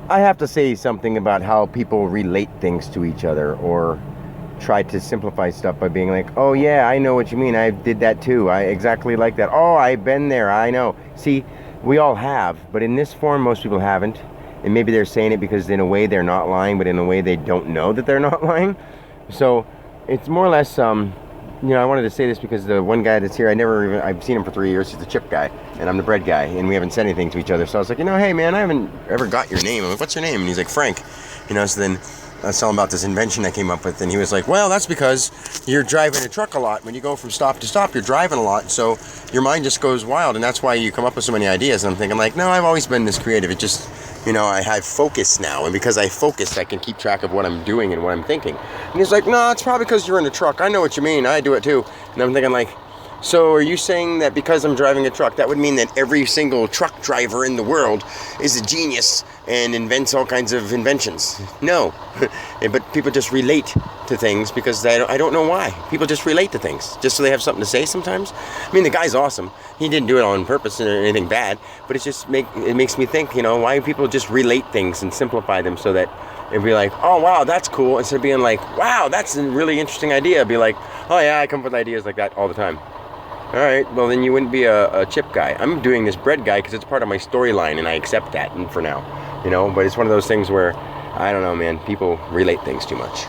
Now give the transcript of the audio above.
I have to say something about how people relate things to each other, or try to simplify stuff by being like, oh yeah, I know what you mean. I did that too. I exactly like that. Oh, I've been there. I know. See, we all have, but in this form, most people haven't. And maybe they're saying it because in a way they're not lying, but in a way they don't know that they're not lying. So it's more or less, I wanted to say this because the one guy that's here, I've seen him for 3 years. He's the chip guy, and I'm the bread guy, and we haven't said anything to each other. So I was like, hey man, I haven't ever got your name. I'm like, what's your name? And he's like, Frank. So then I was telling him about this invention I came up with, and he was like, well, that's because you're driving a truck a lot. When you go from stop to stop, you're driving a lot, so your mind just goes wild, and that's why you come up with so many ideas. And I'm thinking like, no, I've always been this creative. It just, I have focus now, and because I focus, I can keep track of what I'm doing and what I'm thinking. And he's like, no, it's probably because you're in a truck. I know what you mean. I do it too. And I'm thinking like, so are you saying that because I'm driving a truck, that would mean that every single truck driver in the world is a genius and invents all kinds of inventions? No. But people just relate to things because I don't know why. People just relate to things just so they have something to say sometimes. I mean, the guy's awesome. He didn't do it on purpose or anything bad, but it makes me think, why people just relate things and simplify them so that it'd be like, oh wow, that's cool, instead of being like, wow, that's a really interesting idea. It'd be like, oh yeah, I come up with ideas like that all the time. All right, well then you wouldn't be a chip guy. I'm doing this bread guy because it's part of my storyline, and I accept that. And for now, but it's one of those things where I don't know, man. People relate things too much.